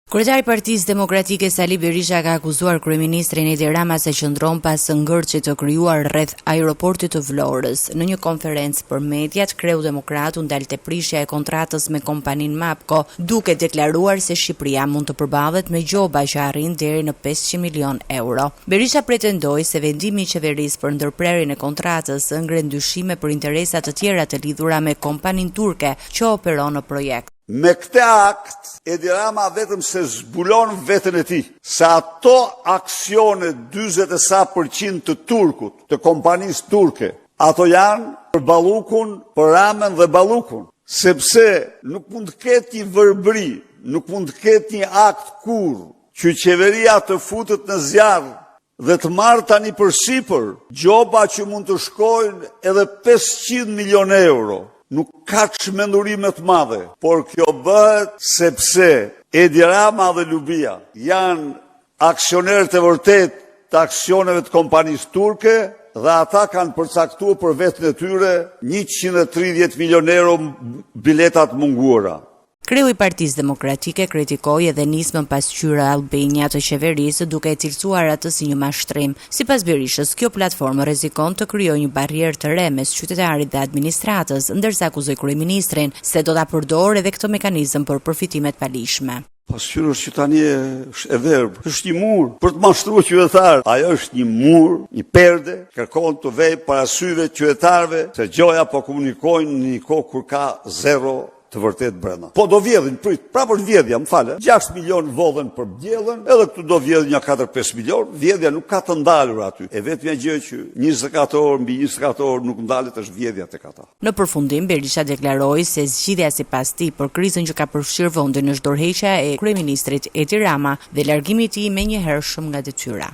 Kryetari i Partisë Demokratike Sali Berisha ka akuzuar kryeministrin Edi Rama se qëndron pas ngërçit të krijuar rreth aeroportit të Vlorës. Në një konferencë për mediat, kreu demokrat u ndal te prishja e kontratës me kompaninë Mapco, duke deklaruar se Shqipëria mund të përballet me gjoba që arrin deri në 500 milion euro. Berisha pretendoi se vendimi i qeverisë për ndërprerjen e kontratës ngre dyshime për interesa të tjera të lidhura me kompaninë turke që operon në projekt. Me këtë akt, Edi Rama vetëm se zbulon veten e tij, se ato aksione 40% të turkut, të kompanisë turke, ato janë për Ballukun, për Ramën dhe Ballukun, sepse nuk mund të ketë një vërbëri, nuk mund të ketë një akt kurrë që qeveria të futet në zjarr dhe të marrë tani përsipër gjoba që mund të shkojnë edhe 500 milion euro. Nuk ka çmendurime të madhe, por kjo bëhet sepse Edi Rama dhe Lubia janë aksionerët e vërtet të aksioneve të kompanisë turke dhe ata kanë përcaktuar për veten e tyre 130 milion euro biletat munguara. Kreu i Partisë Demokratike kritikoi edhe nismën pasqyra Albania të qeverisë duke e cilësuar atë si një mashtrim. Sipas Berishës, kjo platformë rrezikon të krijojë një barrierë të re mes qytetarit dhe administratës, ndërsa akuzoi kryeministrin se do ta përdorë edhe këtë mekanizëm për përfitime të palishme. Pasqyra është që tani është e verbë, është një mur për të mashtruar qytetarët. Ajo është një mur, një perde, kërkon të vej para syve qytetarëve se gjoja po komunikojnë në një kohë kur ka zero të vërtet brenda. Po do vjedhin, prapër vjedhja, më fale, 6 milion vodhen për bjellën, edhe këtu do vjedhin një 4-5 milion, vjedhja nuk ka të ndalur aty. E vetmja gjë që 24 orë mbi 24 orë nuk ndalet është vjedhja tek ata. Në përfundim, Berisha deklaroi se zgjidhja sipas tij për krizën që ka përfshirë vendin është dorëheqja e kryeministrit Edi Rama dhe largimi i tij menjëhershëm nga detyra.